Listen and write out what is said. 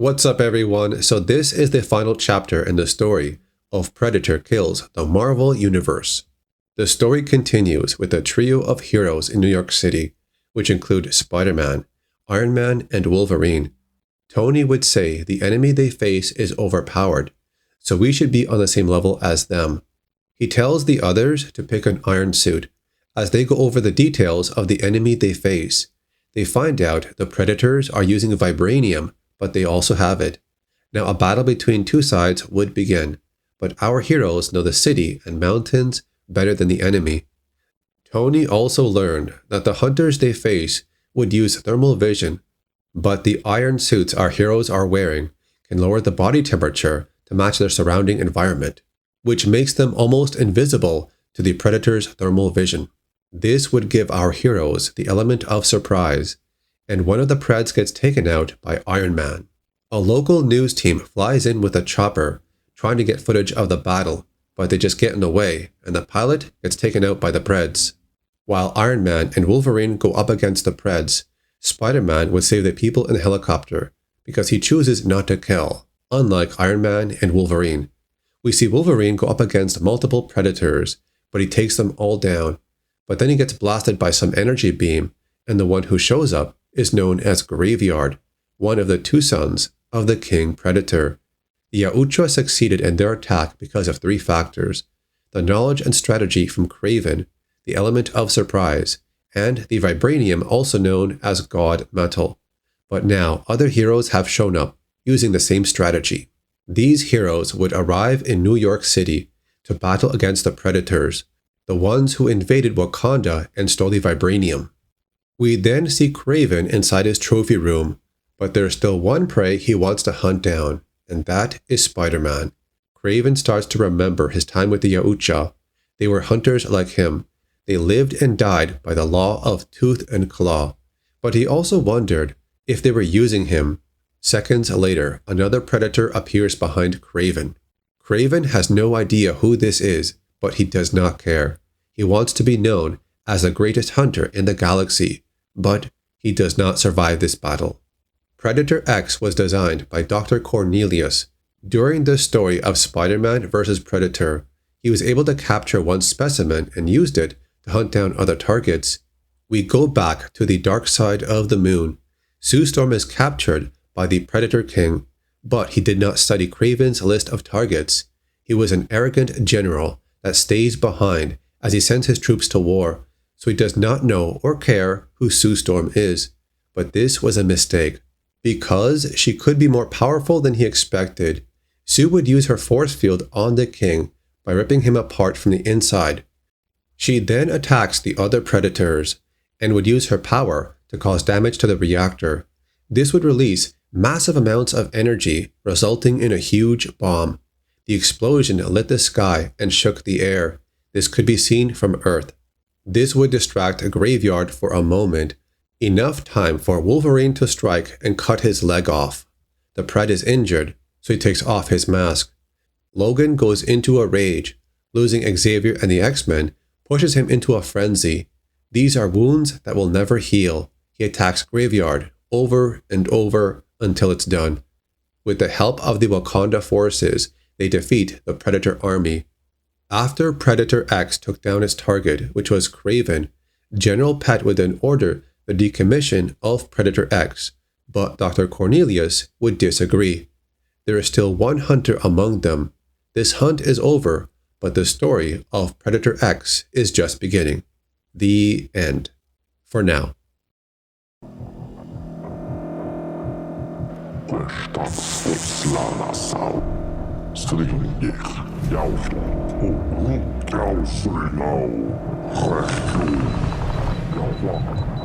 What's up, everyone? So this is the final chapter in the story of Predator Kills the Marvel Universe. The story continues with a trio of heroes in New York City, which include Spider-Man, Iron Man, and Wolverine. Tony would say the enemy they face is overpowered, so we should be on the same level as them. He tells the others to pick an iron suit. As they go over the details of the enemy they face, they find out the Predators are using vibranium, but they also have it. Now a battle between two sides would begin, but our heroes know the city and mountains better than the enemy. Tony also learned that the hunters they face would use thermal vision, but the iron suits our heroes are wearing can lower the body temperature to match their surrounding environment, which makes them almost invisible to the Predator's thermal vision. This would give our heroes the element of surprise, and one of the Preds gets taken out by Iron Man. A local news team flies in with a chopper, trying to get footage of the battle, but they just get in the way, and the pilot gets taken out by the Preds. While Iron Man and Wolverine go up against the Preds, Spider-Man would save the people in the helicopter, because he chooses not to kill, unlike Iron Man and Wolverine. We see Wolverine go up against multiple Predators, but he takes them all down, but then he gets blasted by some energy beam, and the one who shows up is known as Graveyard, one of the two sons of the King Predator. The Yautja succeeded in their attack because of three factors: the knowledge and strategy from Kraven, the element of surprise, and the vibranium, also known as God Metal. But now other heroes have shown up using the same strategy. These heroes would arrive in New York City to battle against the Predators, the ones who invaded Wakanda and stole the vibranium. We then see Kraven inside his trophy room, but there's still one prey he wants to hunt down, and that is Spider-Man. Kraven starts to remember his time with the Yautja. They were hunters like him. They lived and died by the law of tooth and claw. But he also wondered if they were using him. Seconds later, another Predator appears behind Kraven. Kraven has no idea who this is, but he does not care. He wants to be known as the greatest hunter in the galaxy, but he does not survive this battle. Predator X was designed by Dr. Cornelius. During the story of Spider-Man vs. Predator, he was able to capture one specimen and used it to hunt down other targets. We go back to the dark side of the moon. Sue Storm is captured by the Predator King, but he did not study Kraven's list of targets. He was an arrogant general that stays behind as he sends his troops to war, so he does not know or care who Sue Storm is. But this was a mistake. Because she could be more powerful than he expected, Sue would use her force field on the king by ripping him apart from the inside. She then attacks the other Predators and would use her power to cause damage to the reactor. This would release massive amounts of energy, resulting in a huge bomb. The explosion lit the sky and shook the air. This could be seen from Earth. This would distract a Graveyard for a moment, enough time for Wolverine to strike and cut his leg off. The Pred is injured, so he takes off his mask. Logan goes into a rage. Losing Xavier and the X-Men pushes him into a frenzy. These are wounds that will never heal. He attacks Graveyard over and over until it's done. With the help of the Wakanda forces, they defeat the Predator army. After Predator X took down its target, which was Kraven, General Pet would then order the decommission of Predator X, but Dr. Cornelius would disagree. There is still one hunter among them. This hunt is over, but the story of Predator X is just beginning. The end. For now. Yautja.